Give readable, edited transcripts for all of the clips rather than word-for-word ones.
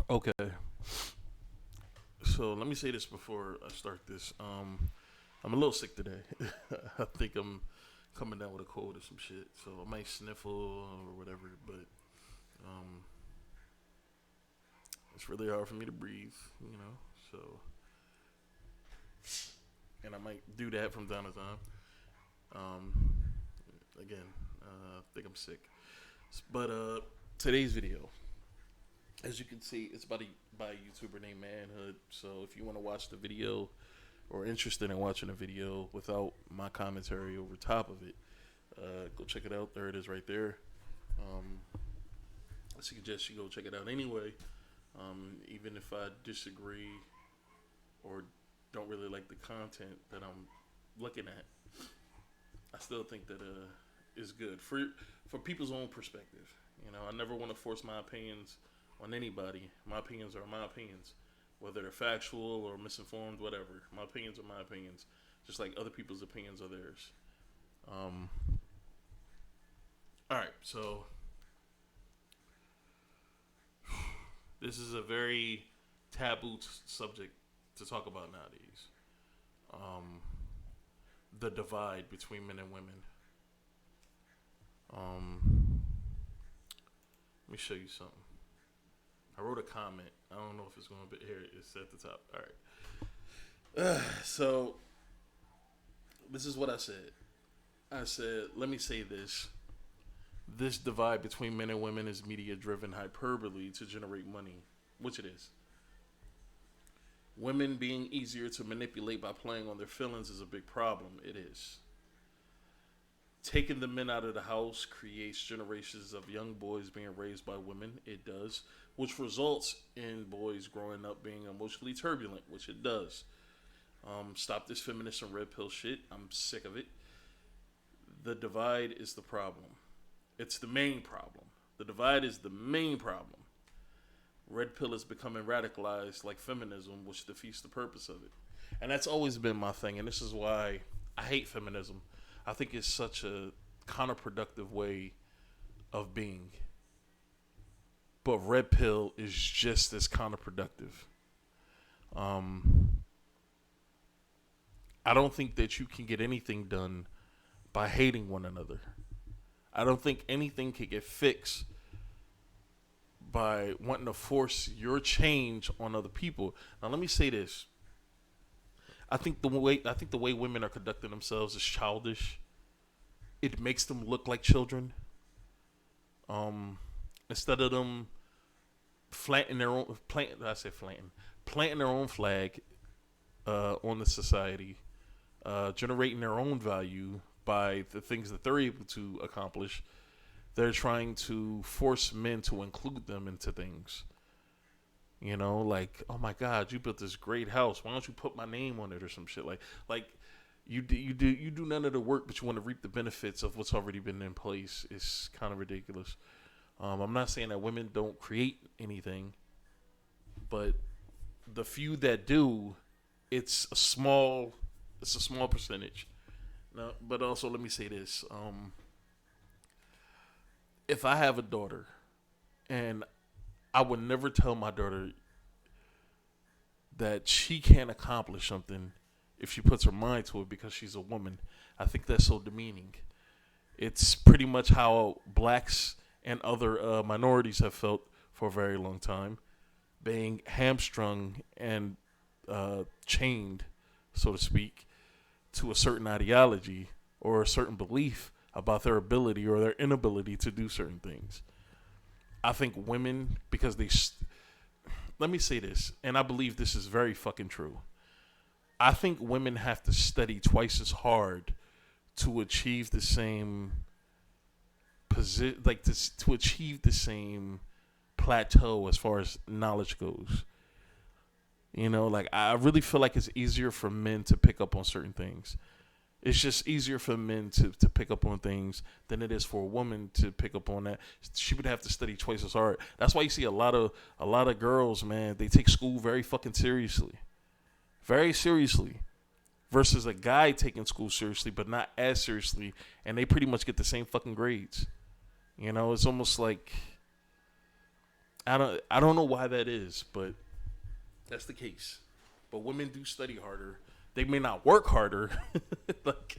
Okay, so let me say this before I start this. I'm a little sick today. I think I'm coming down with a cold or some shit, so I might sniffle or whatever. But um, it's really hard for me to breathe, you know. So, and I might do that from time to time. Um, again, I think I'm sick. But today's video, as you can see, it's by a YouTuber named Manhood. So if you want to watch the video or interested in watching a video without my commentary over top of it, go check it out. There it is, right there. Um, I suggest you go check it out anyway. Even if I disagree or don't really like the content that I'm looking at, I still think that is good for people's own perspective. You know, I never want to force my opinions on anybody. My opinions are my opinions, whether they're factual or misinformed, whatever. My opinions are my opinions, just like other people's opinions are theirs. Um, all right, so this is a very taboo subject to talk about nowadays. Um, the divide between men and women. Um, Let me show you something. I wrote a comment. I don't know if it's going to be here. It's at the top. All right. So this is what I said. I said, let me say this. This divide between men and women is media driven hyperbole to generate money, which it is. Women being easier to manipulate by playing on their feelings is a big problem. It is. Taking the men out of the house creates generations of young boys being raised by women. It does, which results in boys growing up being emotionally turbulent, which it does. Stop this feminist and red pill shit. I'm sick of it. The divide is the problem. It's the main problem. The divide is the main problem. Red pill is becoming radicalized like feminism, which defeats the purpose of it. And that's always been my thing. And this is why I hate feminism. I think it's such a counterproductive way of being. But red pill is just as counterproductive. Um, I don't think that you can get anything done by hating one another. I don't think anything can get fixed by wanting to force your change on other people. Now, let me say this: I think the way women are conducting themselves is childish. It makes them look like children. Um, Instead of them planting their own planting their own flag on the society, generating their own value by the things that they're able to accomplish. They're trying to force men to include them into things. You know, like, oh my God, you built this great house. Why don't you put my name on it or some shit? Like you do none of the work, but you want to reap the benefits of what's already been in place. It's kind of ridiculous. I'm not saying that women don't create anything, but the few that do, it's a small, it's a small percentage. No, but also let me say this: if I have a daughter, and I would never tell my daughter that she can't accomplish something if she puts her mind to it because she's a woman. I think that's so demeaning. It's pretty much how blacks and other minorities have felt for a very long time, being hamstrung and chained, so to speak, to a certain ideology or a certain belief about their ability or their inability to do certain things. I think women, because let me say this, and I believe this is very fucking true. I think women have to study twice as hard to achieve the same position, like to achieve the same plateau as far as knowledge goes. You know, like I really feel like it's easier for men to pick up on certain things. It's just easier for men to pick up on things than it is for a woman to pick up on that. She would have to study twice as hard. That's why you see a lot of girls, man, they take school very fucking seriously. Very seriously. Versus a guy taking school seriously, but not as seriously, and they pretty much get the same fucking grades. You know, it's almost like I don't know why that is, but that's the case. But women do study harder. They may not work harder. Like,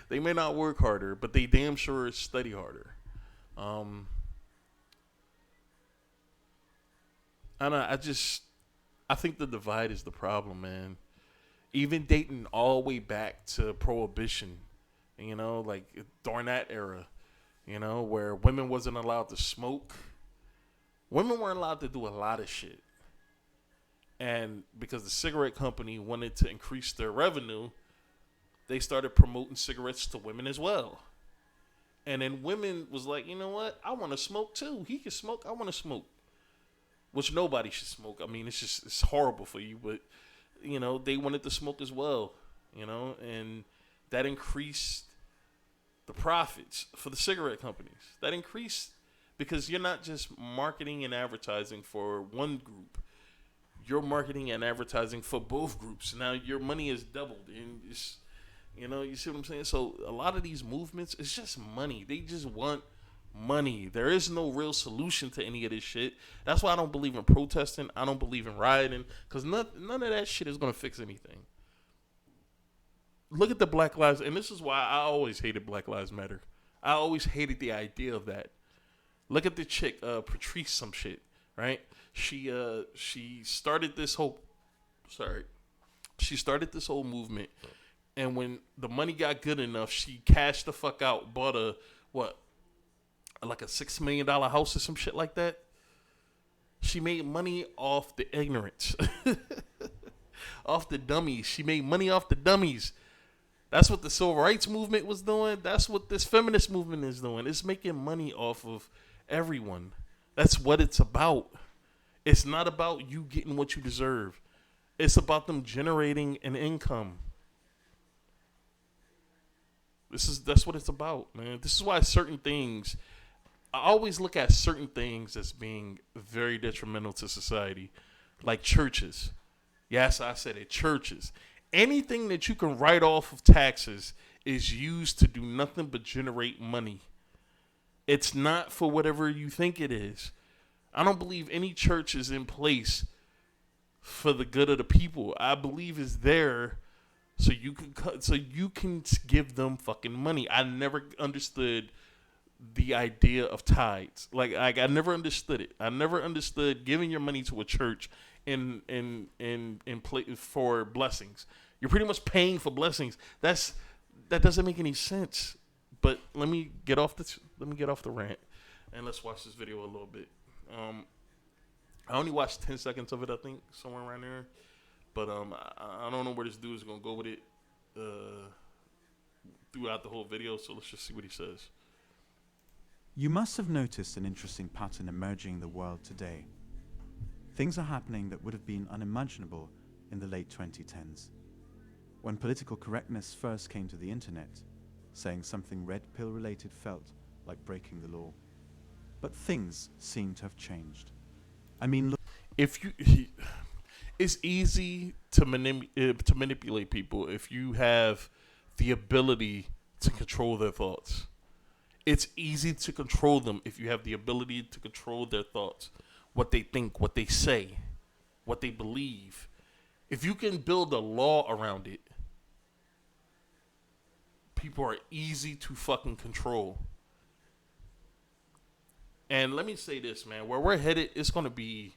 they may not work harder, but they damn sure study harder. Um, I think the divide is the problem, man. Even dating all the way back to prohibition, like during that era, where women wasn't allowed to smoke. Women weren't allowed to do a lot of shit. And because the cigarette company wanted to increase their revenue, they started promoting cigarettes to women as well. And then women was like, you know what? I want to smoke too. He can smoke. I want to smoke. Which nobody should smoke. I mean, it's horrible for you, but they wanted to smoke as well. And that increased the profits for the cigarette companies. That increased because you're not just marketing and advertising for one group. You're marketing and advertising for both groups. Now your money is doubled, and you see what I'm saying. So a lot of these movements, it's just money. They just want money. There is no real solution to any of this shit. That's why I don't believe in protesting. I don't believe in rioting, because none of that shit is gonna fix anything. Look at the Black Lives, and this is why I always hated Black Lives Matter. I always hated the idea of that. Look at the chick, Patrice, some shit, right? She started this whole, sorry, she started this whole movement, and when the money got good enough, she cashed the fuck out, bought like a $6 million house or some shit like that. She made money off the ignorance, off the dummies. She made money off the dummies. That's what the civil rights movement was doing. That's what this feminist movement is doing. It's making money off of everyone. That's what it's about. It's not about you getting what you deserve. It's about them generating an income. That's what it's about, man. This is why certain things, I always look at certain things as being very detrimental to society, like churches. Yes, I said it, churches. Anything that you can write off of taxes is used to do nothing but generate money. It's not for whatever you think it is. I don't believe any church is in place for the good of the people. I believe it's there so you can give them fucking money. I never understood the idea of tithes. Like I never understood it. I never understood giving your money to a church in play for blessings. You're pretty much paying for blessings. That doesn't make any sense. But let me get off the rant, and let's watch this video a little bit. I only watched 10 seconds of it, I think, somewhere around there. But I don't know where this dude is gonna go with it throughout the whole video. So let's just see what he says. You must have noticed an interesting pattern emerging in the world today. Things are happening that would have been unimaginable in the late 2010s. When political correctness first came to the internet, saying something red pill related felt like breaking the law. But things seem to have changed. I mean, look. It's easy to manipulate people if you have the ability to control their thoughts. It's easy to control them if you have the ability to control their thoughts, what they think, what they say, what they believe. If you can build a law around it, people are easy to fucking control. And let me say this, man, where we're headed, it's gonna be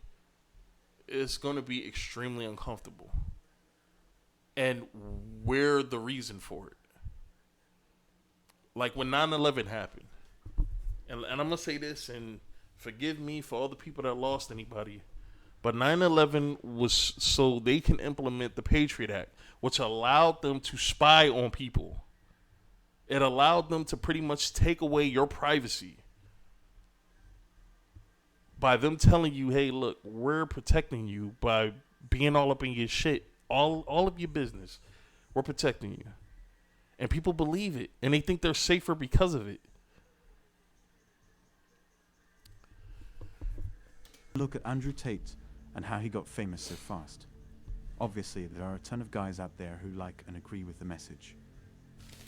extremely uncomfortable. And we're the reason for it. Like when 9/11 happened, and I'm gonna say this, and forgive me for all the people that lost anybody, but 9/11 was so they can implement the Patriot Act, which allowed them to spy on people. It allowed them to pretty much take away your privacy by them telling you, hey, look, we're protecting you by being all up in your shit, all of your business. We're protecting you. And people believe it, and they think they're safer because of it. Look at Andrew Tate and how he got famous so fast. Obviously, there are a ton of guys out there who like and agree with the message.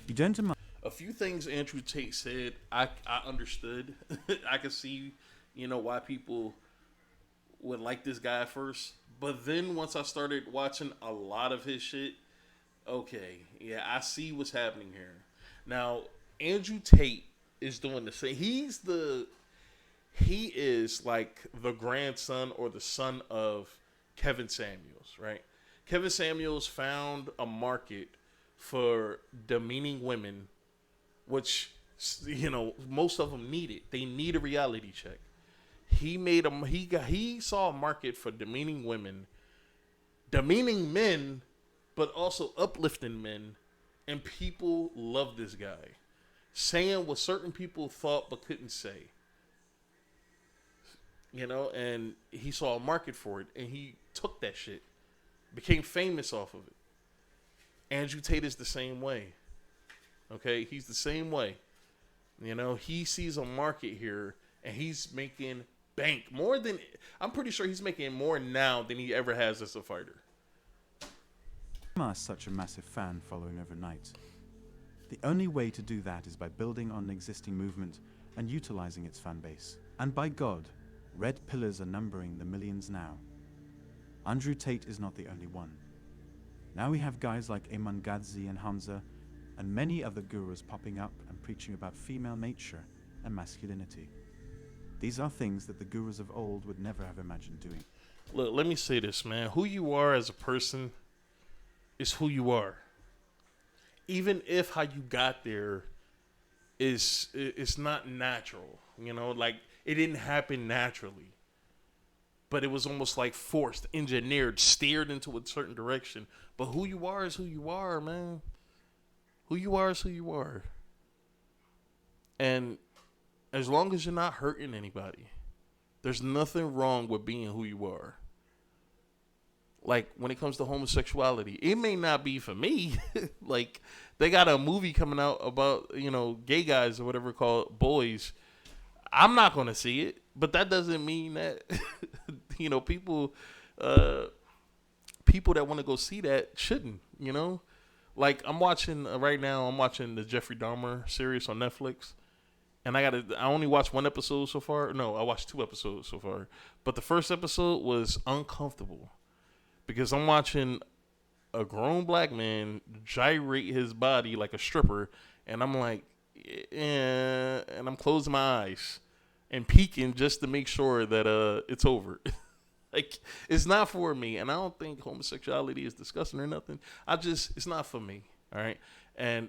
You don't imagine. A few things Andrew Tate said, I understood. I could see, why people would like this guy at first, but then once I started watching a lot of his shit, okay, yeah, I see what's happening here. Now, Andrew Tate is doing the same. He is like the grandson or the son of Kevin Samuels, right? Kevin Samuels found a market for demeaning women, which most of them need it. They need a reality check. He saw a market for demeaning women, demeaning men, but also uplifting men, and people love this guy saying what certain people thought but couldn't say. And he saw a market for it, and he took that shit, became famous off of it. Andrew Tate is the same way. Okay, he's the same way. He sees a market here, and he's making bank more than I'm pretty sure he's making more now than he ever has as a fighter. Am such a massive fan following overnight? The only way to do that is by building on an existing movement and utilizing its fan base. And by God, red pillars are numbering the millions now. Andrew Tate is not the only one. Now we have guys like Ayman Gadzi and Hamza, and many other gurus popping up and preaching about female nature and masculinity. These are things that the gurus of old would never have imagined doing. Look, let me say this, man. Who you are as a person is who you are. Even if how you got there it's not natural, like it didn't happen naturally. But it was almost like forced, engineered, steered into a certain direction. But who you are is who you are, man. Who you are is who you are. And as long as you're not hurting anybody, there's nothing wrong with being who you are. Like, when it comes to homosexuality, it may not be for me. Like, they got a movie coming out about, gay guys or whatever called Boys. I'm not going to see it, but that doesn't mean that, people that want to go see that shouldn't, Like, I'm watching the Jeffrey Dahmer series on Netflix. And I only watched one episode so far. No, I watched 2 episodes so far. But the first episode was uncomfortable. Because I'm watching a grown black man gyrate his body like a stripper. And I'm like, and I'm closing my eyes and peeking just to make sure that it's over. Like, it's not for me. And I don't think homosexuality is disgusting or nothing. It's not for me. All right.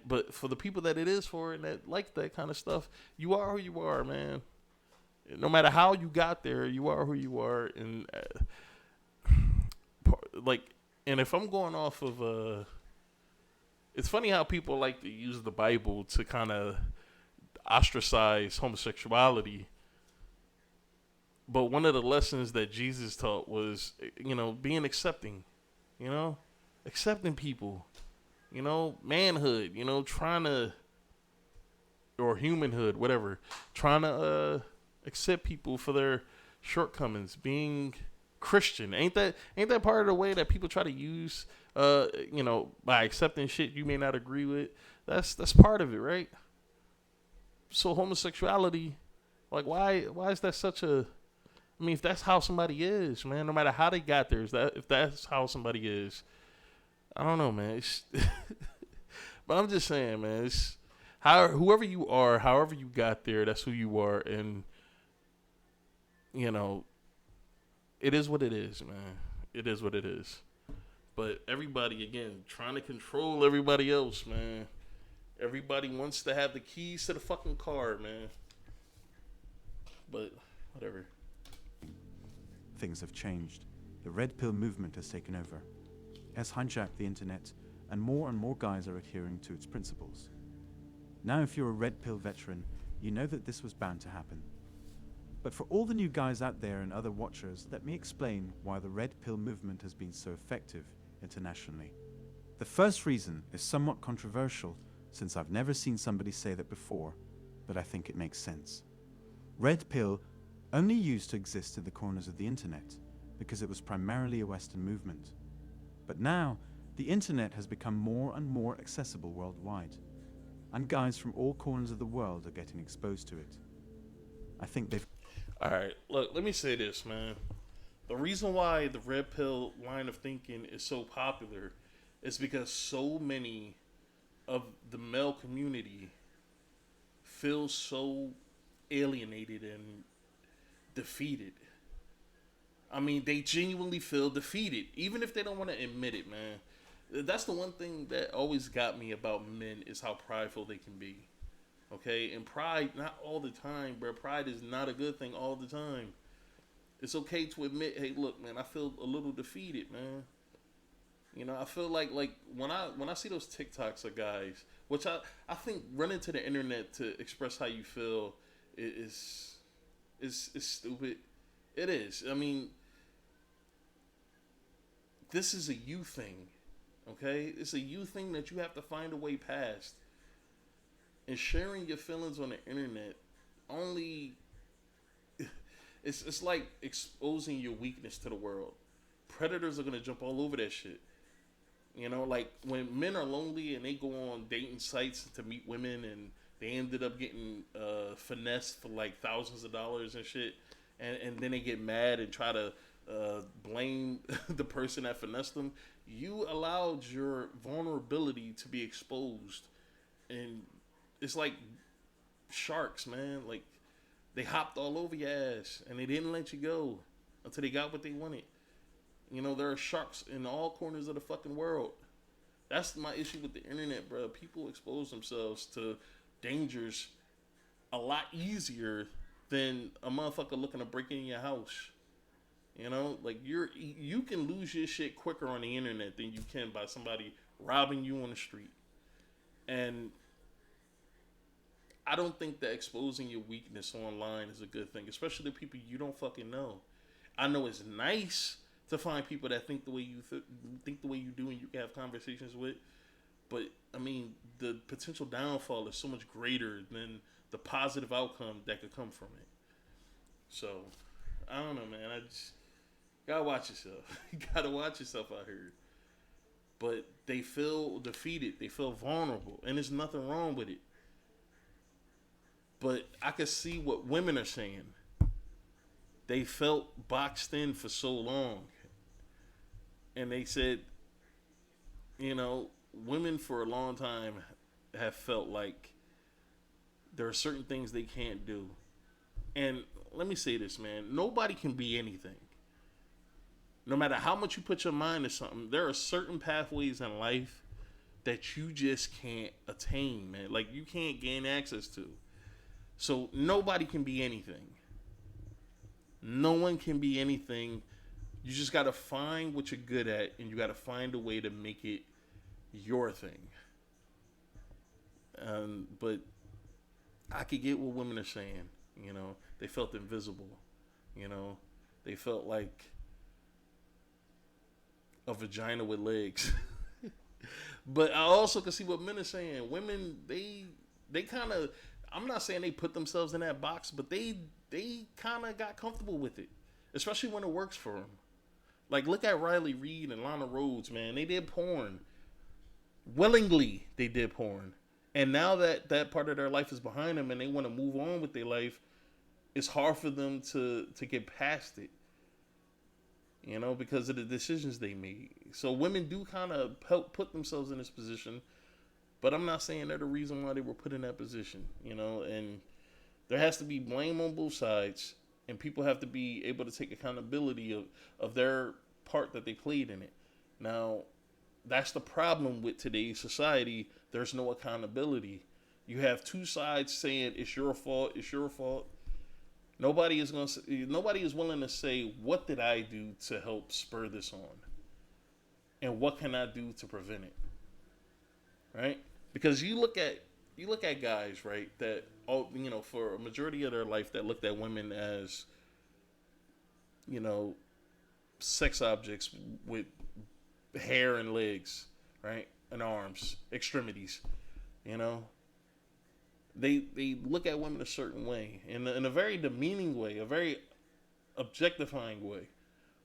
But for the people that it is for and that like that kind of stuff, you are who you are, man. No matter how you got there, you are who you are. And and if I'm going off of it's funny how people like to use the Bible to kind of ostracize homosexuality. But one of the lessons that Jesus taught was, being accepting, accepting people, manhood, trying to, or humanhood, whatever, trying to accept people for their shortcomings, being Christian. Ain't that part of the way that people try to use, by accepting shit you may not agree with? That's part of it, right? So homosexuality, like, why is that such a? I mean, if that's how somebody is, man, no matter how they got there, if that's how somebody is, I don't know, man. But I'm just saying, man. It's whoever you are, however you got there, that's who you are, and it is what it is, man. It is what it is. But everybody, again, trying to control everybody else, man. Everybody wants to have the keys to the fucking car, man. But whatever. Things have changed. The red pill movement has taken over. It has hijacked the internet, and more guys are adhering to its principles. Now, if you're a red pill veteran, you know that this was bound to happen. But for all the new guys out there and other watchers, let me explain why the red pill movement has been so effective internationally. The first reason is somewhat controversial, since I've never seen somebody say that before, but I think it makes sense. Red pill only used to exist in the corners of the internet, because it was primarily a Western movement. But now, the internet has become more and more accessible worldwide, and guys from all corners of the world are getting exposed to it. I think they've... All right, look, let me say this, man. The reason why the red pill line of thinking is so popular is because so many of the male community feel so alienated and defeated. I mean, they genuinely feel defeated, even if they don't want to admit it, man. That's the one thing that always got me about men is how prideful they can be. Okay, and pride, not all the time, bro. Pride is not a good thing all the time. It's okay to admit, hey, look, man, I feel a little defeated, man. You know, I feel like when I see those TikToks of guys, which I think running to the internet to express how you feel is is stupid. It is. I mean, this is a you thing, okay? It's a you thing that you have to find a way past. And sharing your feelings on the internet only it's like exposing your weakness to the world. Predators are gonna jump all over that shit. You know, like when men are lonely and they go on dating sites to meet women and they ended up getting finessed for like thousands of dollars and shit, and then they get mad and try to blame the person that finessed them. You allowed your vulnerability to be exposed, and it's like sharks, man. Like they hopped all over your ass and they didn't let you go until they got what they wanted. You know, there are sharks in all corners of the fucking world. That's my issue with the internet, bro. People expose themselves to dangers a lot easier than a motherfucker looking to break in your house. You know, like you can lose your shit quicker on the internet than you can by somebody robbing you on the street. And I don't think that exposing your weakness online is a good thing, especially the people you don't fucking know. I know it's nice to find people that think the way you think the way you do, and you can have conversations with. But I mean, the potential downfall is so much greater than the positive outcome that could come from it. So I don't know, man. I just gotta watch yourself. You gotta watch yourself out here. But they feel defeated. They feel vulnerable, and there's nothing wrong with it. But I can see what women are saying. They felt boxed in for so long, and they said, you know, women for a long time have felt like there are certain things they can't do. And let me say this, man. Nobody can be anything. No matter how much you put your mind to something, there are certain pathways in life that you just can't attain, man. Like you can't gain access to. So nobody can be anything. No one can be anything. You just got to find what you're good at, and you got to find a way to make it your thing. But I could get what women are saying. You know, they felt invisible. You know, they felt like a vagina with legs. But I also can see what men are saying. Women, they kind of. I'm not saying they put themselves in that box, but they kind of got comfortable with it, especially when it works for them. Like look at Riley Reid and Lana Rhodes, man. They did porn willingly. They did porn, and now that that part of their life is behind them, and they want to move on with their life, it's hard for them to get past it. You know, because of the decisions they made. So women do kind of help put themselves in this position, but I'm not saying they're the reason why they were put in that position. You know, and there has to be blame on both sides, and people have to be able to take accountability of their part that they played in it. Now, that's the problem with today's society. There's no accountability. You have two sides saying it's your fault, it's your fault. Nobody is willing to say what did I do to help spur this on, and what can I do to prevent it, right? Because you look at guys, right, that all for a majority of their life that looked at women as you know sex objects with hair and legs, right, and arms, extremities, you know. They look at women a certain way, in a very demeaning way, a very objectifying way,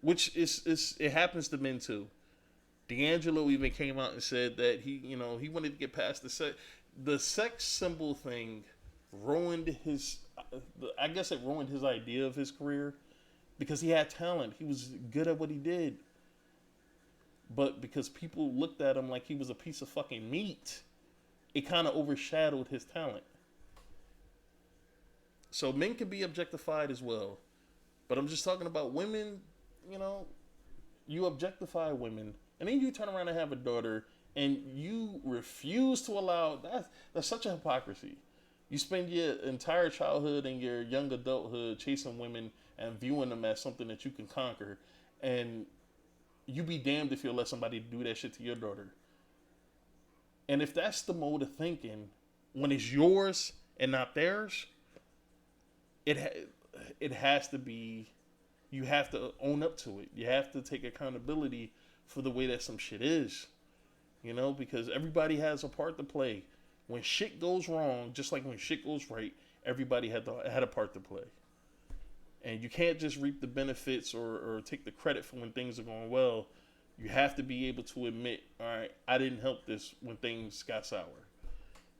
which is it happens to men too. D'Angelo even came out and said that he wanted to get past the sex symbol thing ruined his I guess it ruined his idea of his career, because he had talent. He was good at what he did. But because people looked at him like he was a piece of fucking meat, it kind of overshadowed his talent. So men can be objectified as well. But I'm just talking about women, you know, you objectify women, and then you turn around and have a daughter, and you refuse to allow that's such a hypocrisy. You spend your entire childhood and your young adulthood chasing women and viewing them as something that you can conquer, and you be damned if you let somebody do that shit to your daughter. And if that's the mode of thinking, when it's yours and not theirs, it has to be. You have to own up to it. You have to take accountability for the way that some shit is, you know, because everybody has a part to play. When shit goes wrong, just like when shit goes right, everybody had a part to play. And you can't just reap the benefits or take the credit for when things are going well. You have to be able to admit, all right, I didn't help this when things got sour.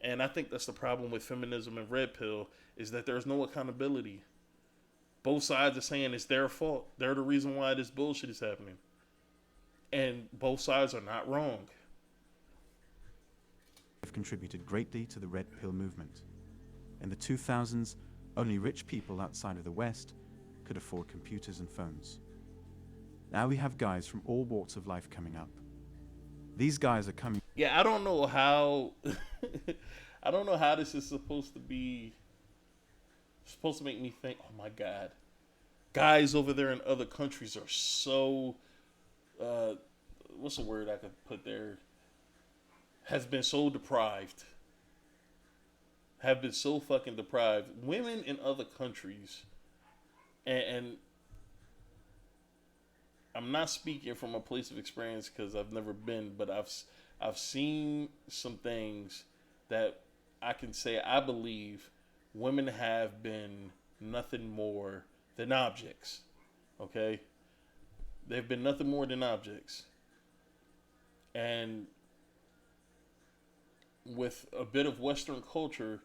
And I think that's the problem with feminism and red pill, is that there's no accountability. Both sides are saying it's their fault. They're the reason why this bullshit is happening. And both sides are not wrong. Have contributed greatly to the red pill movement. In the 2000s, only rich people outside of the West could afford computers and phones. Now we have guys from all walks of life coming up. These guys are coming. Yeah, I don't know how I don't know how this is supposed to be supposed to make me think, oh my God, guys over there in other countries are so what's the word I could put there? Has been so deprived. Have been so fucking deprived. Women in other countries, and I'm not speaking from a place of experience because I've never been, but I've seen some things that I can say I believe women have been nothing more than objects. Okay? They've been nothing more than objects. And with a bit of Western culture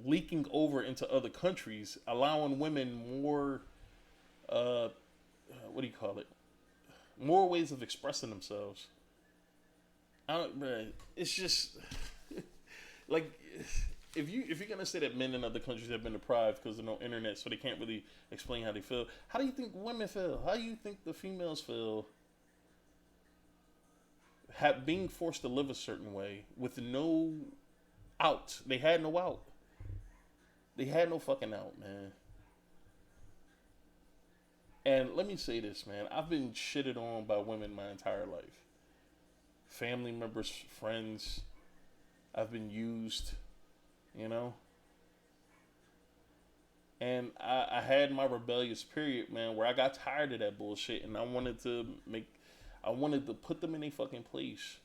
leaking over into other countries, allowing women more, what do you call it? More ways of expressing themselves. It's just like if you're gonna say that men in other countries have been deprived because of no internet, so they can't really explain how they feel. How do you think women feel? How do you think the females feel? Being forced to live a certain way with no out. They had no out. They had no fucking out, man. And let me say this, man. I've been shitted on by women my entire life. Family members, friends. I've been used, you know. And I had my rebellious period, man, where I got tired of that bullshit, and I wanted to put them in a fucking place.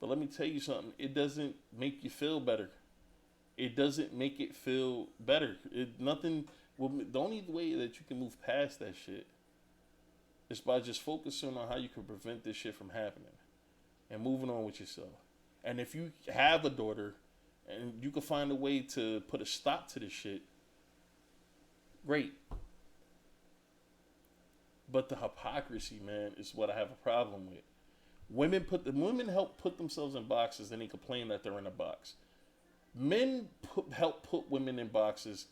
But let me tell you something. It doesn't make you feel better. It doesn't make it feel better. The only way that you can move past that shit is by just focusing on how you can prevent this shit from happening and moving on with yourself. And if you have a daughter and you can find a way to put a stop to this shit, great. But the hypocrisy, man, is what I have a problem with. Women help put themselves in boxes and they complain that they're in a box. Men help put women in boxes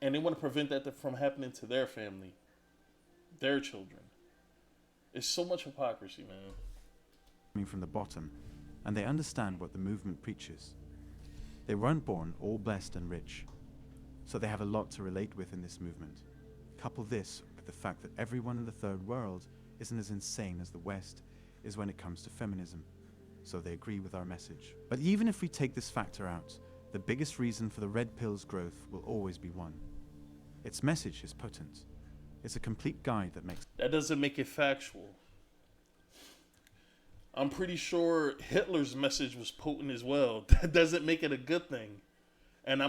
and they want to prevent that from happening to their family, their children. It's so much hypocrisy, man. Coming from the bottom, and they understand what the movement preaches. They weren't born all blessed and rich, so they have a lot to relate with in this movement. Couple this with the fact that everyone in the third world isn't as insane as the West is when it comes to feminism, so they agree with our message. But even if we take this factor out, the biggest reason for the red pill's growth will always be one. Its message is potent. It's a complete guide that makes... That doesn't make it factual. I'm pretty sure Hitler's message was potent as well. That doesn't make it a good thing. And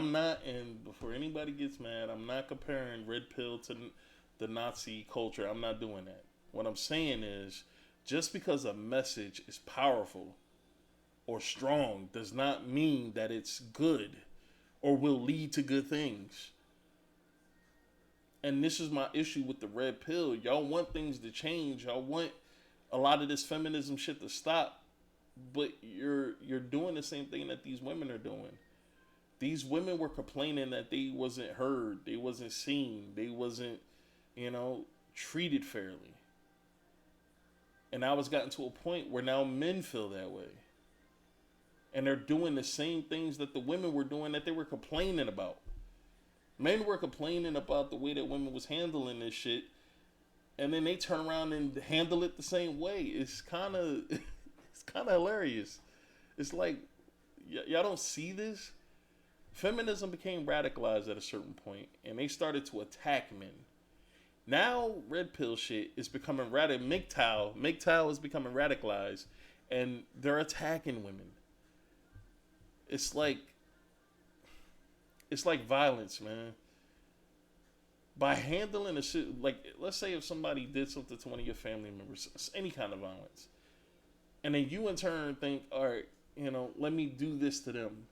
before anybody gets mad, I'm not comparing red pill to the Nazi culture. I'm not doing that. What I'm saying is, just because a message is powerful or strong does not mean that it's good or will lead to good things. And this is my issue with the red pill. Y'all want things to change. Y'all want a lot of this feminism shit to stop, but you're doing the same thing that these women are doing. These women were complaining that they wasn't heard, they wasn't seen, they wasn't, treated fairly. And now it's gotten to a point where now men feel that way. And they're doing the same things that the women were doing that they were complaining about. Men were complaining about the way that women was handling this shit, and then they turn around and handle it the same way. It's kind of hilarious. It's like y'all don't see this. Feminism became radicalized at a certain point, and they started to attack men. Now, red pill shit is becoming radical. MGTOW is becoming radicalized, and they're attacking women. It's like violence, man. By handling a shit, like, let's say if somebody did something to one of your family members, any kind of violence, and then you in turn think, all right, let me do this to them.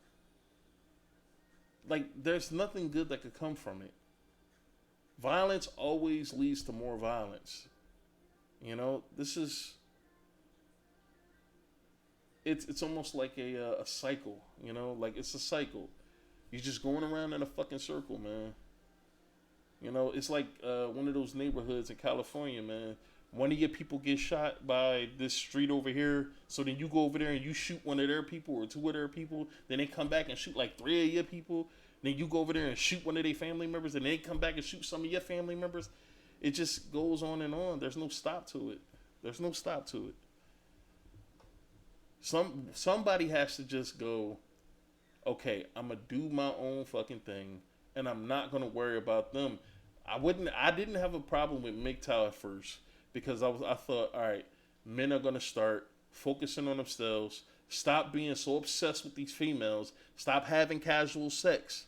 Like, there's nothing good that could come from it. Violence always leads to more violence. This is, it's almost like a cycle, like it's a cycle. You're just going around in a fucking circle, man. It's like one of those neighborhoods in California, man. One of your people gets shot by this street over here, so then you go over there and you shoot one of their people or two of their people. Then they come back and shoot like three of your people. Then you go over there and shoot one of their family members, and they come back and shoot some of your family members. It just goes on and on. There's no stop to it. There's no stop to it. Somebody has to just go, okay, I'm gonna do my own fucking thing, and I'm not gonna worry about them. I didn't have a problem with MGTOW at first because I thought, all right, men are gonna start focusing on themselves, stop being so obsessed with these females, stop having casual sex.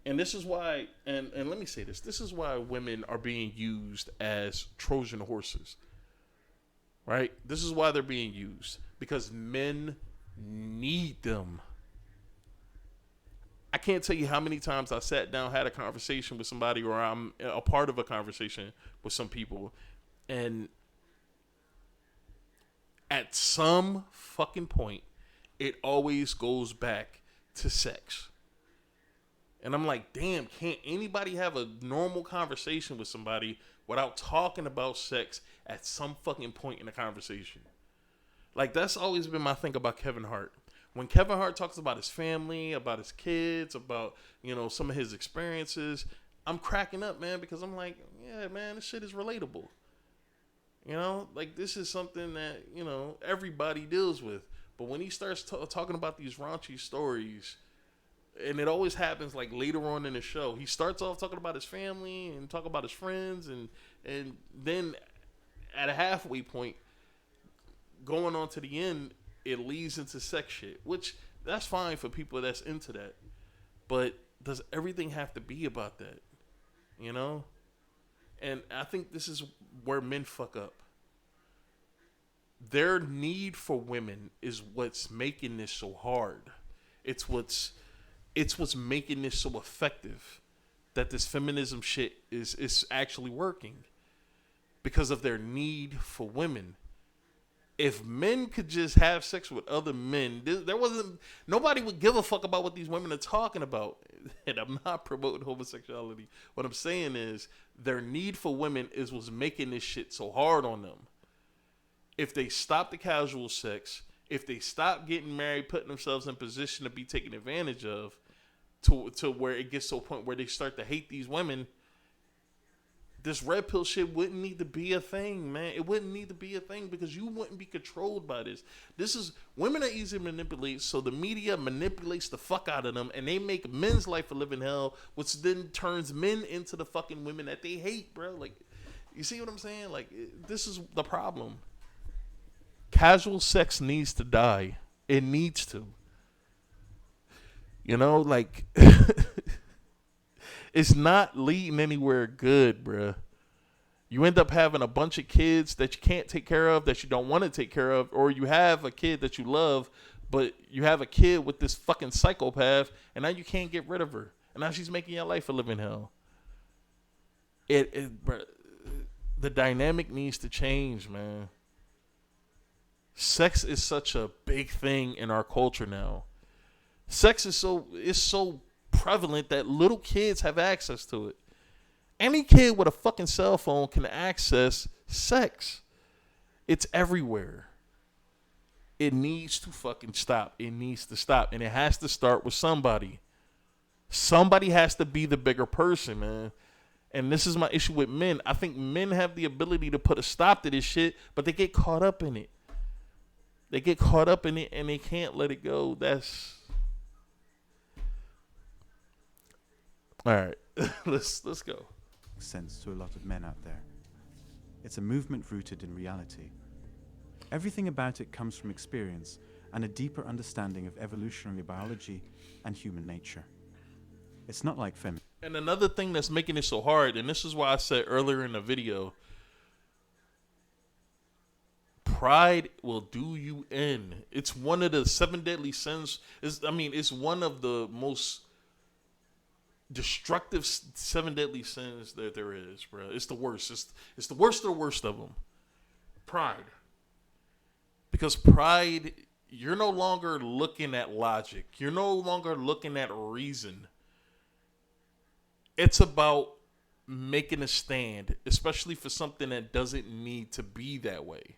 And this is why, and let me say this is why women are being used as Trojan horses. Right? This is why they're being used. Because men need them. I can't tell you how many times I sat down, had a conversation with somebody, or I'm a part of a conversation with some people, and at some fucking point, it always goes back to sex. And I'm like, damn, can't anybody have a normal conversation with somebody without talking about sex at some fucking point in the conversation? Like, that's always been my thing about Kevin Hart. When Kevin Hart talks about his family, about his kids, about, some of his experiences, I'm cracking up, man, because I'm like, yeah, man, this shit is relatable. Like, this is something that, everybody deals with. But when he starts talking about these raunchy stories, and it always happens like later on in the show, he starts off talking about his family and talk about his friends, and then at a halfway point, going on to the end, it leads into sex shit, which that's fine for people that's into that. But does everything have to be about that? And I think this is where men fuck up. Their need for women is what's making this so hard. It's what's making this so effective, that this feminism shit is actually working because of their need for women. If men could just have sex with other men, nobody would give a fuck about what these women are talking about. And I'm not promoting homosexuality. What I'm saying is their need for women is what's making this shit so hard on them. If they stop the casual sex, if they stop getting married, putting themselves in position to be taken advantage of, to where it gets to a point where they start to hate these women, this red pill shit wouldn't need to be a thing, man. It wouldn't need to be a thing because you wouldn't be controlled by this. Women are easy to manipulate, so the media manipulates the fuck out of them, and they make men's life a living hell, which then turns men into the fucking women that they hate, bro. Like, you see what I'm saying? Like, this is the problem. Casual sex needs to die. It needs to. Like, it's not leading anywhere good, bruh. You end up having a bunch of kids that you can't take care of, that you don't want to take care of, or you have a kid that you love, but you have a kid with this fucking psychopath, and now you can't get rid of her. And now she's making your life a living hell. Bruh, the dynamic needs to change, man. Sex is such a big thing in our culture now. Sex is so prevalent that little kids have access to it. Any kid with a fucking cell phone can access sex. It's everywhere. It needs to fucking stop. It needs to stop. And it has to start with somebody. Somebody has to be the bigger person, man. And this is my issue with men. I think men have the ability to put a stop to this shit, but they get caught up in it. They get caught up in it and they can't let it go. That's all right. let's go. Sense to a lot of men out there. It's a movement rooted in reality. Everything about it comes from experience and a deeper understanding of evolutionary biology and human nature. It's not like feminism. And another thing that's making it so hard, and this is why I said earlier in the video, pride will do you in. It's one of the 7 deadly sins. It's one of the most destructive 7 deadly sins that there is, bro. It's the worst. It's the worst of the worst of them. Pride. Because pride, you're no longer looking at logic. You're no longer looking at reason. It's about making a stand, especially for something that doesn't need to be that way.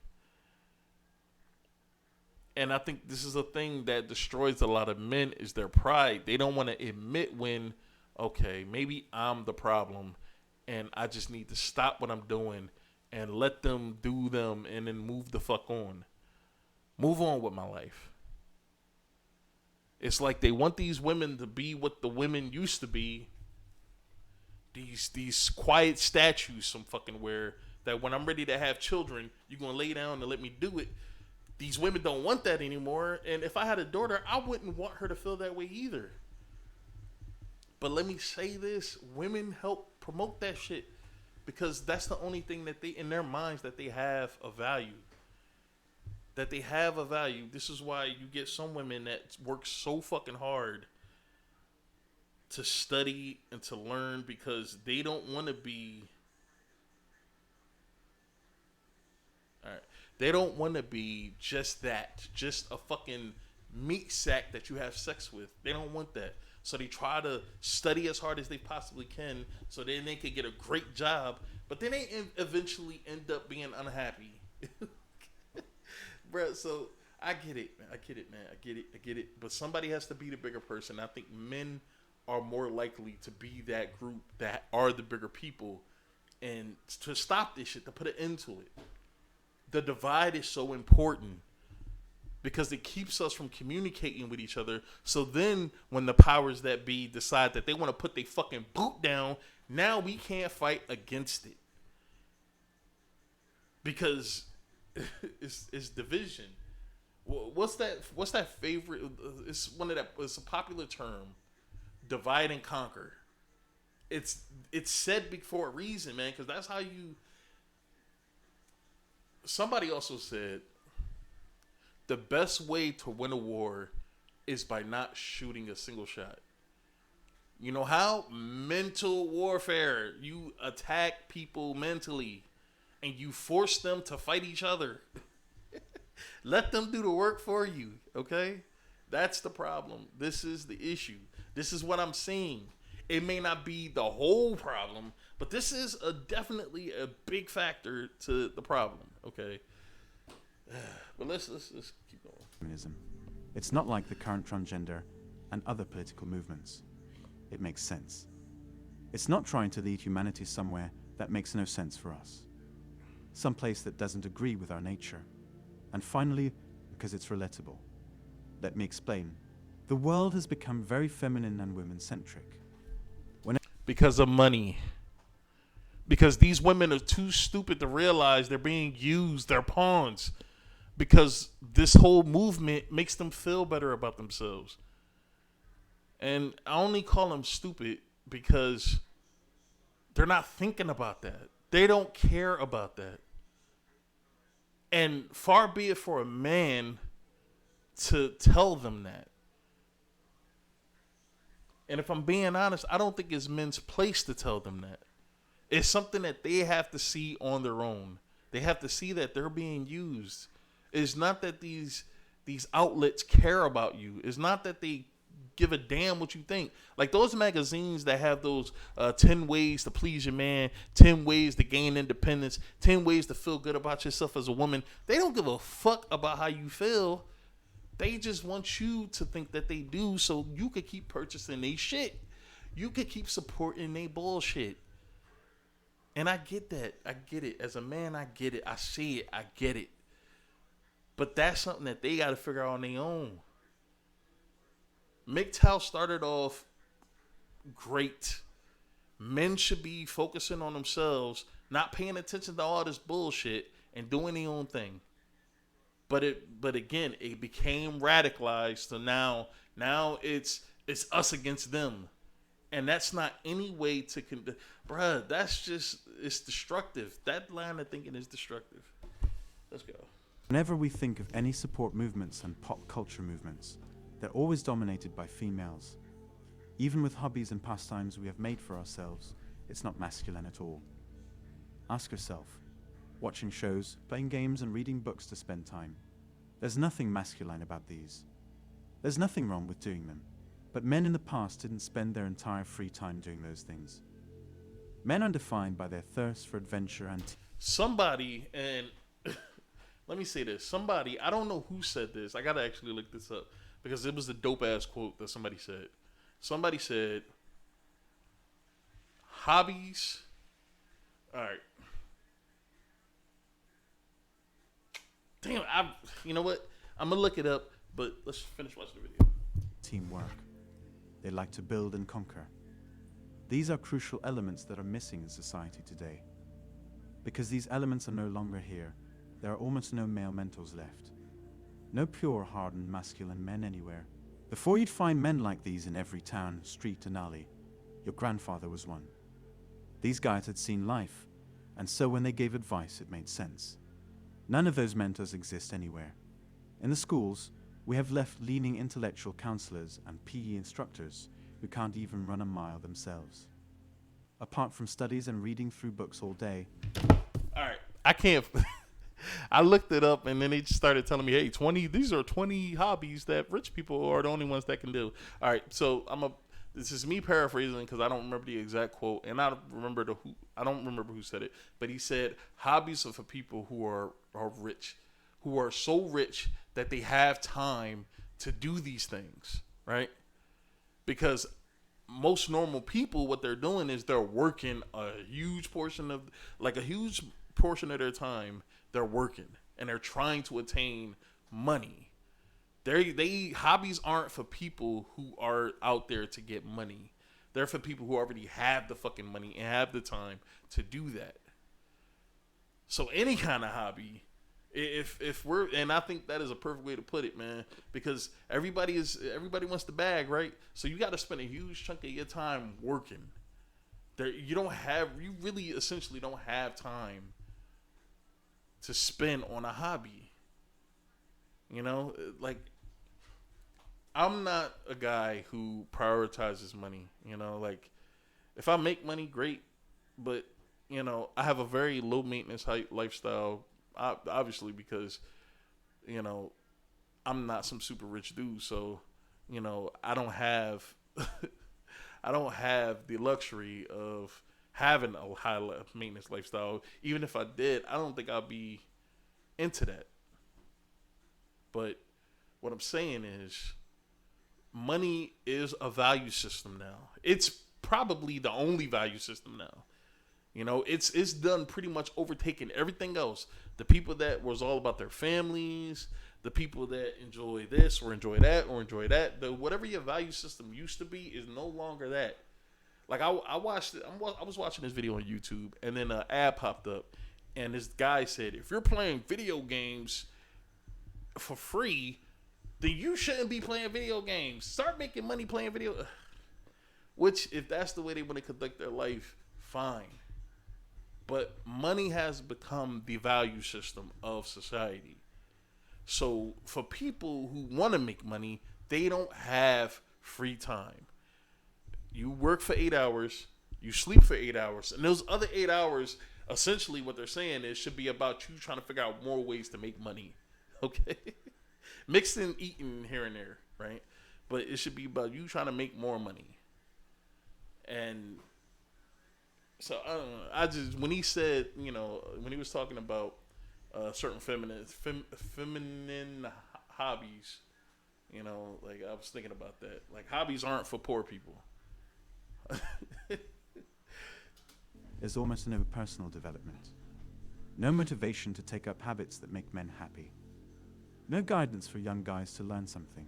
And I think this is a thing that destroys a lot of men is their pride. They don't want to admit when, okay, maybe I'm the problem and I just need to stop what I'm doing and let them do them and then move the fuck on. Move on with my life. It's like they want these women to be what the women used to be. These quiet statues some fucking where that when I'm ready to have children, you're going to lay down and let me do it. These women don't want that anymore. And if I had a daughter, I wouldn't want her to feel that way either. But let me say this. Women help promote that shit. Because that's the only thing that they, in their minds, that they have a value. That they have a value. This is why you get some women that work so fucking hard to study and to learn because they don't want to be... Alright. They don't want to be just that. Just a fucking meat sack that you have sex with. They don't want that. So they try to study as hard as they possibly can so then they can get a great job. But then they eventually end up being unhappy. Bruh, so I get it, man. I get it. But somebody has to be the bigger person. I think men are more likely to be that group that are the bigger people and to stop this shit, to put an end to it. The divide is so important because it keeps us from communicating with each other. So then when the powers that be decide that they want to put their fucking boot down, now we can't fight against it. Because it's division. What's that favorite? It's it's a popular term. Divide and conquer. It's said for a reason, man, because that's how you... Somebody also said the best way to win a war is by not shooting a single shot. You know how? Mental warfare. You attack people mentally and you force them to fight each other. Let them do the work for you, okay? That's the problem. This is the issue. This is what I'm seeing. It may not be the whole problem, but this is definitely a big factor to the problem, okay? But let's keep going. Feminism. It's not like the current transgender and other political movements. It makes sense. It's not trying to lead humanity somewhere that makes no sense for us. Someplace that doesn't agree with our nature. And finally, because it's relatable. Let me explain. The world has become very feminine and women-centric. Because of money. Because these women are too stupid to realize they're being used, they're pawns. Because this whole movement makes them feel better about themselves. And I only call them stupid because they're not thinking about that. They don't care about that. And far be it for a man to tell them that. And if I'm being honest, I don't think it's men's place to tell them that. It's something that they have to see on their own. They have to see that they're being used. It's not that these outlets care about you. It's not that they give a damn what you think. Like those magazines that have those 10 ways to please your man, 10 ways to gain independence, 10 ways to feel good about yourself as a woman. They don't give a fuck about how you feel. They just want you to think that they do so you could keep purchasing their shit. You could keep supporting their bullshit. And I get that. I get it. As a man, I get it. I see it. I get it. But that's something that they got to figure out on their own. MGTOW started off great. Men should be focusing on themselves, not paying attention to all this bullshit and doing their own thing. But again, it became radicalized. So now it's us against them, and that's not any way to bruh. That's just, it's destructive. That line of thinking is destructive. Let's go. Whenever we think of any support movements and pop culture movements, they're always dominated by females. Even with hobbies and pastimes we have made for ourselves, it's not masculine at all. Ask yourself, watching shows, playing games and reading books to spend time. There's nothing masculine about these. There's nothing wrong with doing them, but men in the past didn't spend their entire free time doing those things. Men are defined by their thirst for adventure and somebody, and let me say this. Somebody, I don't know who said this. I got to actually look this up because it was a dope-ass quote that somebody said. Somebody said, hobbies. All right. Damn, you know what? I'm going to look it up, but let's finish watching the video. teamwork. They like to build and conquer. These are crucial elements that are missing in society today. Because these elements are no longer here, there are almost no male mentors left. No pure, hardened, masculine men anywhere. Before you'd find men like these in every town, street, and alley, your grandfather was one. These guys had seen life, and so when they gave advice, it made sense. None of those mentors exist anywhere. In the schools, we have left leading intellectual counselors and PE instructors who can't even run a mile themselves. Apart from studies and reading through books all day. All right, I can't. I looked it up and then they just started telling me, hey, these are 20 hobbies that rich people are the only ones that can do. All right, so this is me paraphrasing because I don't remember the exact quote and I don't remember who said it, but he said hobbies are for people who are rich, who are so rich that they have time to do these things, right? Because most normal people, what they're doing is they're working a huge portion of their time. They're working and they're trying to attain money. Hobbies aren't for people who are out there to get money. They're for people who already have the fucking money and have the time to do that. So any kind of hobby, and I think that is a perfect way to put it, man, because everybody wants the bag, right? So you got to spend a huge chunk of your time working. You really essentially don't have time to spend on a hobby. You know, like, I'm not a guy who prioritizes money. You know, like, if I make money, great, but you know, I have a very low maintenance lifestyle. Obviously, because you know, I'm not some super rich dude, so you know, I don't have the luxury of having a high maintenance lifestyle. Even if I did, I don't think I'd be into that. But what I'm saying is, money is a value system now. It's probably the only value system now. You know, it's done pretty much overtaking everything else. The people that was all about their families, the people that enjoy this or enjoy that or enjoy that, whatever your value system used to be is no longer that. Like I was watching this video on YouTube and then an ad popped up and this guy said, if you're playing video games for free, then you shouldn't be playing video games. Start making money playing video. Which, if that's the way they want to conduct their life, fine. But money has become the value system of society. So for people who want to make money, they don't have free time. You work for 8 hours, You sleep for 8 hours, and those other 8 hours, essentially, what they're saying is should be about you trying to figure out more ways to make money. Okay, mixed in eating here and there, right? But it should be about you trying to make more money. And so I don't know. I just when he said, when he was talking about certain feminine hobbies, like I was thinking about that. Like hobbies aren't for poor people. There's almost no personal development, no motivation to take up habits that make men happy, no guidance for young guys to learn something,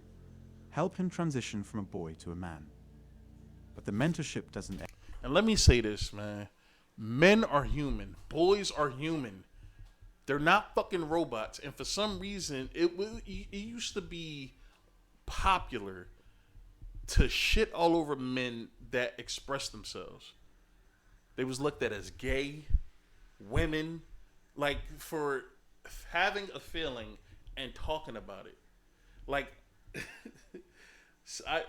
help him transition from a boy to a man. But the mentorship doesn't end. And let me say this, man. Men are human. Boys are human. They're not fucking robots. And for some reason, it used to be popular to shit all over men that express themselves. They was looked at as gay, women, like for having a feeling and talking about it. Like, I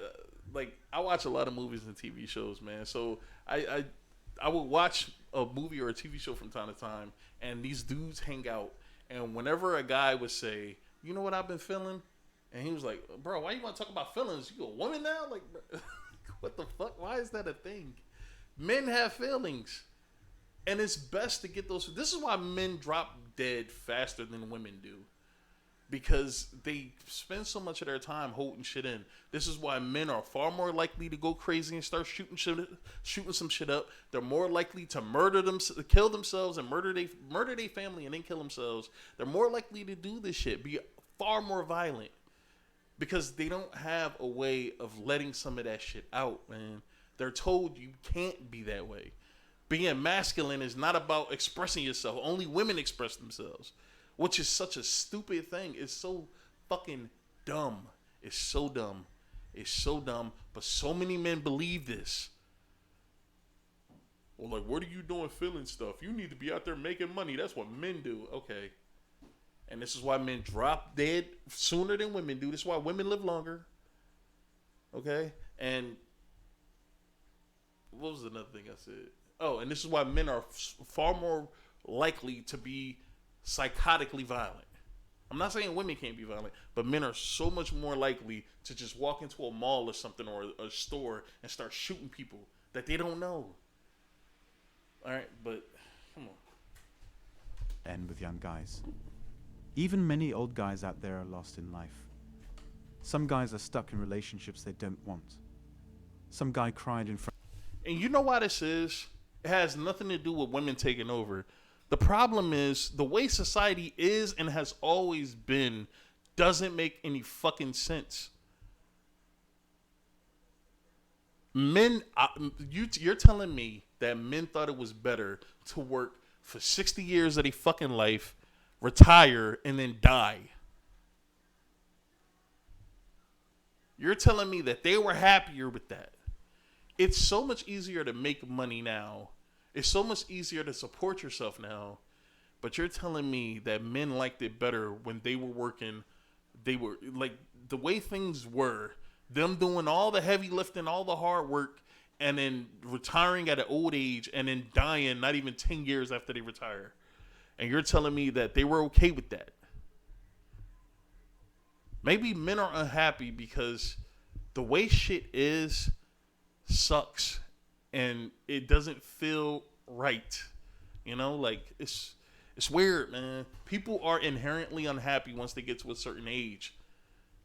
watch a lot of movies and TV shows, man. So I would watch a movie or a TV show from time to time, and these dudes hang out. And whenever a guy would say, "You know what I've been feeling," and he was like, "Bro, why you want to talk about feelings? You a woman now? Like, what the fuck? Why is that a thing?" Men have feelings, and it's best to get those. This is why men drop dead faster than women do, because they spend so much of their time holding shit in. This is why men are far more likely to go crazy and start shooting some shit up. They're more likely to kill themselves and murder their family and then kill themselves. They're more likely to do this shit, be far more violent, because they don't have a way of letting some of that shit out, man. They're told you can't be that way. Being masculine is not about expressing yourself. Only women express themselves, which is such a stupid thing. It's so fucking dumb. It's so dumb. It's so dumb. But so many men believe this. Well, like, what are you doing feeling stuff? You need to be out there making money. That's what men do. Okay. And this is why men drop dead sooner than women do. This is why women live longer. Okay? And what was another thing I said? Oh, and this is why men are far more likely to be psychotically violent. I'm not saying women can't be violent, but men are so much more likely to just walk into a mall or something or a store and start shooting people that they don't know. All right, but come on. End with young guys. Even many old guys out there are lost in life. Some guys are stuck in relationships they don't want. Some guy cried in front. And you know why this is? It has nothing to do with women taking over. The problem is the way society is and has always been doesn't make any fucking sense. Men, you're telling me that men thought it was better to work for 60 years of their fucking life, retire, and then die. You're telling me that they were happier with that. It's so much easier to make money now. It's so much easier to support yourself now. But you're telling me that men liked it better when they were working. They were like the way things were, them doing all the heavy lifting, all the hard work, and then retiring at an old age and then dying not even 10 years after they retire. And you're telling me that they were okay with that. Maybe men are unhappy because the way shit is sucks and it doesn't feel right. Like it's weird, man. People are inherently unhappy once they get to a certain age.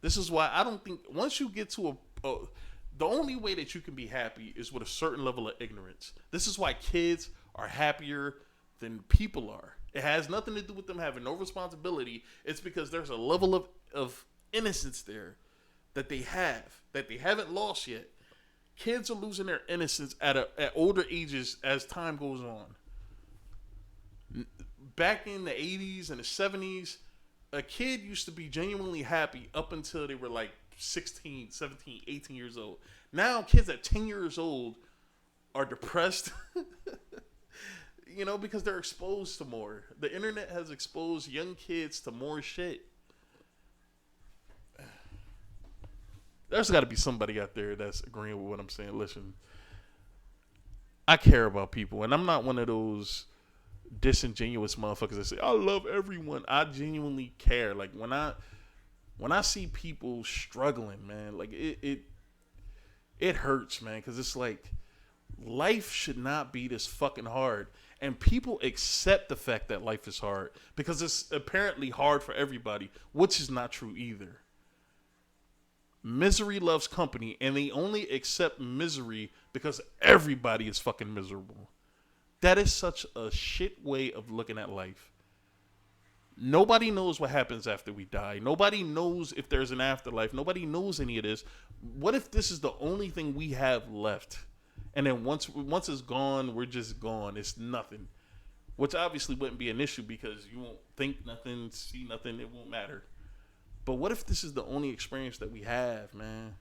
This is why I don't think once you get to the only way that you can be happy is with a certain level of ignorance. This is why kids are happier than people are. It has nothing to do with them having no responsibility. It's because there's a level of innocence there that they haven't lost yet. Kids are losing their innocence at older ages as time goes on. Back in the 80s and the 70s, a kid used to be genuinely happy up until they were like 16, 17, 18 years old. Now kids at 10 years old are depressed, because they're exposed to more. The internet has exposed young kids to more shit. There's got to be somebody out there that's agreeing with what I'm saying. Listen, I care about people, and I'm not one of those disingenuous motherfuckers that say I love everyone. I genuinely care. Like when I see people struggling, man, like it hurts, man, because it's like life should not be this fucking hard. And people accept the fact that life is hard because it's apparently hard for everybody, which is not true either. Misery loves company, and they only accept misery because everybody is fucking miserable. That is such a shit way of looking at life. Nobody knows what happens after we die. Nobody knows if there's an afterlife. Nobody knows any of this. What if this is the only thing we have left? And then once it's gone, we're just gone. It's nothing. Which obviously wouldn't be an issue because you won't think nothing, see nothing. It won't matter. But what if this is the only experience that we have, man?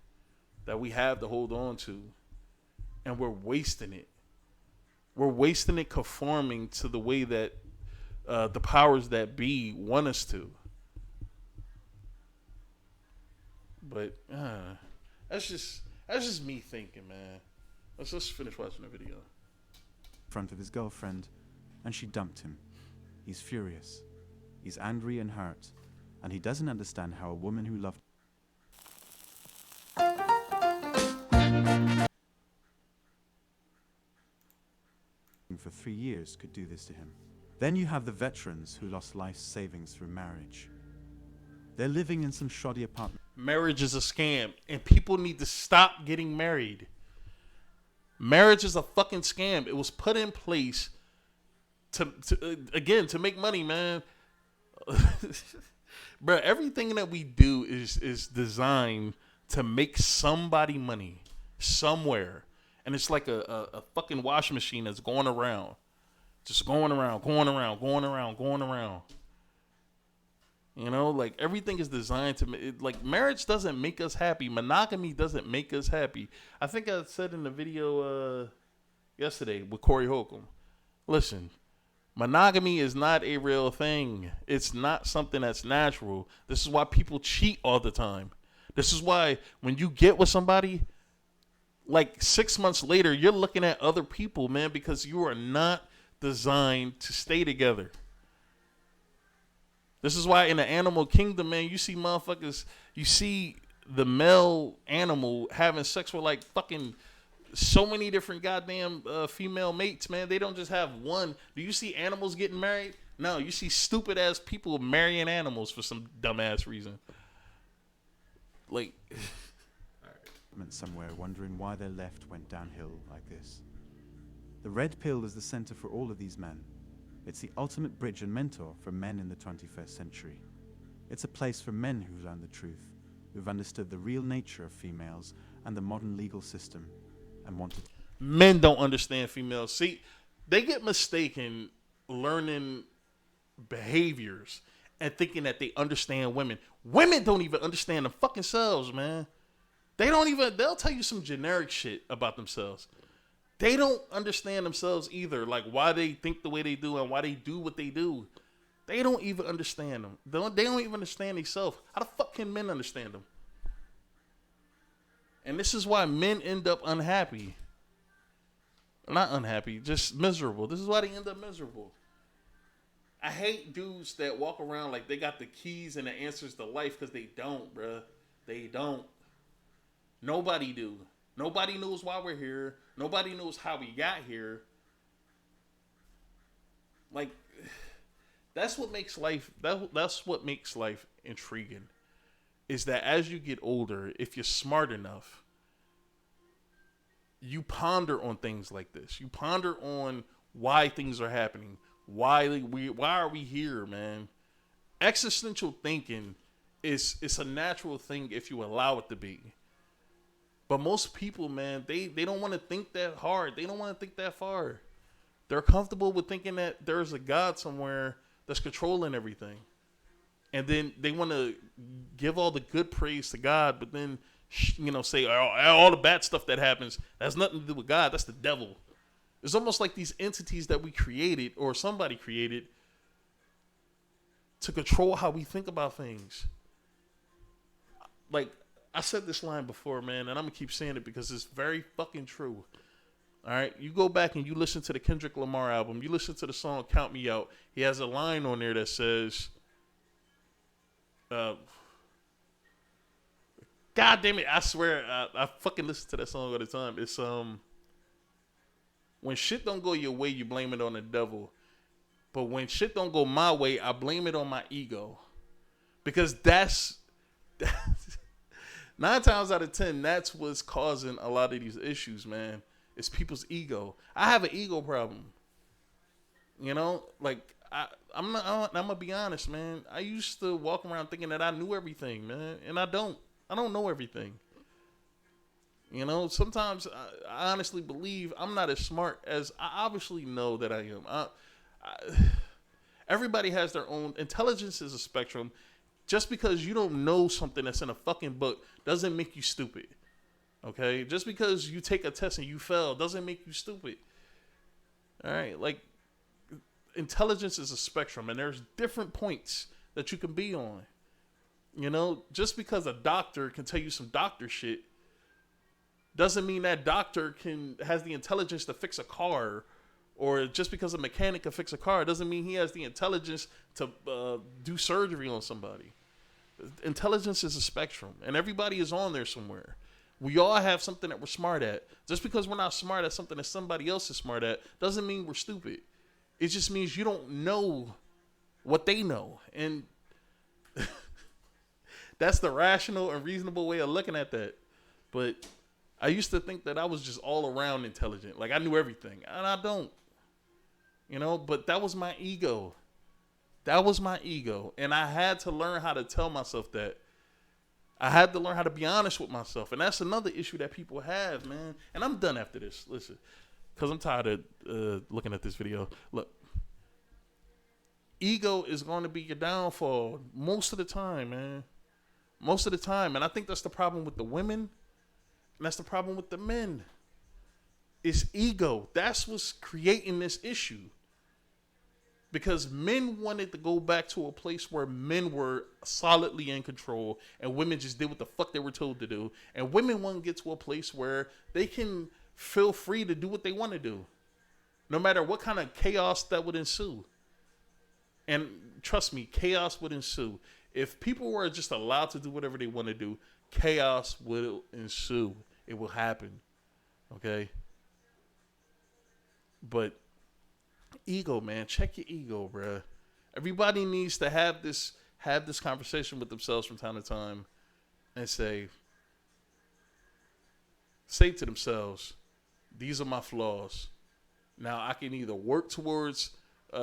That we have to hold on to. And we're wasting it. We're wasting it conforming to the way that the powers that be want us to. But that's just me thinking, man. Let's finish watching the video. In front of his girlfriend, and she dumped him. He's furious. He's angry and hurt, and he doesn't understand how a woman who loved him for 3 years could do this to him. Then you have the veterans who lost life savings through marriage. They're living in some shoddy apartment. Marriage is a scam, and people need to stop getting married. Marriage is a fucking scam. It was put in place to make money, man. Bro, everything that we do is designed to make somebody money somewhere. And it's like a fucking washing machine that's going around. Just going around. You know, like everything is designed to like marriage doesn't make us happy. Monogamy doesn't make us happy. I think I said in the video yesterday with Corey Holcomb. Listen, monogamy is not a real thing. It's not something that's natural. This is why people cheat all the time. This is why when you get with somebody, like 6 months later, you're looking at other people, man, because you are not designed to stay together. This is why in the animal kingdom, man, you see motherfuckers, you see the male animal having sex with like fucking so many different goddamn female mates, man. They don't just have one. Do you see animals getting married? No, you see stupid ass people marrying animals for some dumbass reason. Like, somewhere wondering why their left went downhill like this. The red pill is the center for all of these men. It's the ultimate bridge and mentor for men in the 21st century. It's a place for men who've learned the truth, who've understood the real nature of females and the modern legal system, and wanted. Men don't understand females. See, they get mistaken learning behaviors and thinking that they understand women. Women don't even understand them fucking selves, man. They'll tell you some generic shit about themselves. They don't understand themselves either, like why they think the way they do and why they do what they do. They don't even understand them. They don't even understand themselves. How the fuck can men understand them? And this is why men end up unhappy. Not unhappy, just miserable. This is why they end up miserable. I hate dudes that walk around like they got the keys and the answers to life because they don't, bruh. They don't. Nobody do. Nobody knows why we're here. Nobody knows how we got here. Like, that's what makes life. That's what makes life intriguing. Is that as you get older, if you're smart enough, you ponder on things like this. You ponder on why things are happening. Why are we here, man? Existential thinking is a natural thing if you allow it to be. But most people, man, they don't want to think that hard. They don't want to think that far. They're comfortable with thinking that there's a God somewhere that's controlling everything. And then they want to give all the good praise to God, but then, say all the bad stuff that happens has nothing to do with God. That's the devil. It's almost like these entities that we created or somebody created to control how we think about things. Like, I said this line before, man, and I'm going to keep saying it because it's very fucking true. All right, you go back and you listen to the Kendrick Lamar album. You listen to the song "Count Me Out." He has a line on there that says, "God damn it, I swear, I fucking listen to that song all the time." It's when shit don't go your way, you blame it on the devil. But when shit don't go my way, I blame it on my ego, because that's 9 times out of 10, that's what's causing a lot of these issues, man. It's people's ego. I have an ego problem. You know, like I'm gonna be honest, man. I used to walk around thinking that I knew everything, man, and I don't. I don't know everything. You know, sometimes I honestly believe I'm not as smart as I obviously know that I am. Everybody has their own intelligence is a spectrum. Just because you don't know something that's in a fucking book doesn't make you stupid. Okay? Just because you take a test and you fail doesn't make you stupid. All right? Like, intelligence is a spectrum, and there's different points that you can be on. You know, just because a doctor can tell you some doctor shit doesn't mean that doctor has the intelligence to fix a car, or just because a mechanic can fix a car doesn't mean he has the intelligence to do surgery on somebody. Intelligence is a spectrum, and everybody is on there somewhere. We all have something that we're smart at. Just because we're not smart at something that somebody else is smart at doesn't mean we're stupid. It just means you don't know what they know, and that's the rational and reasonable way of looking at that. But I used to think that I was just all around intelligent. Like I knew everything. And I don't. You know, but that was my ego. That was my ego. And I had to learn how to tell myself that. I had to learn how to be honest with myself. And that's another issue that people have, man. And I'm done after this. Listen. Because I'm tired of looking at this video. Look. Ego is going to be your downfall most of the time, man. Most of the time. And I think that's the problem with the women. And that's the problem with the men. It's ego. That's what's creating this issue. Because men wanted to go back to a place where men were solidly in control and women just did what the fuck they were told to do. And women want to get to a place where they can feel free to do what they want to do, no matter what kind of chaos that would ensue. And trust me, chaos would ensue. If people were just allowed to do whatever they want to do, chaos will ensue. It will happen. Okay? But ego, man, check your ego, bruh. Everybody needs to have this conversation with themselves from time to time and say to themselves, these are my flaws. Now I can either work towards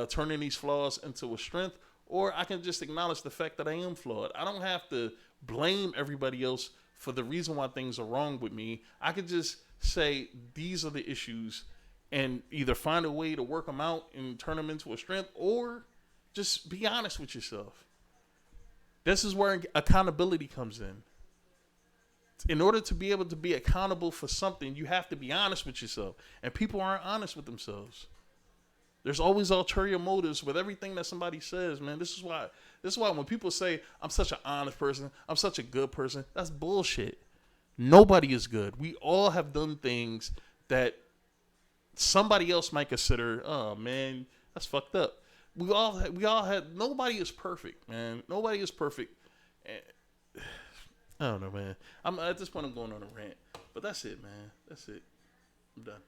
turning these flaws into a strength, or I can just acknowledge the fact that I am flawed. I don't have to blame everybody else for the reason why things are wrong with me. I could just say these are the issues and either find a way to work them out and turn them into a strength, or just be honest with yourself. This is where accountability comes in. In order to be able to be accountable for something, you have to be honest with yourself. And people aren't honest with themselves. There's always ulterior motives with everything that somebody says, man. This is why when people say, I'm such an honest person, I'm such a good person, that's bullshit. Nobody is good. We all have done things that somebody else might consider, oh man, that's fucked up. We all had. Nobody is perfect, man. Nobody is perfect. I don't know, man. I'm at this point. I'm going on a rant, but that's it, man. That's it. I'm done.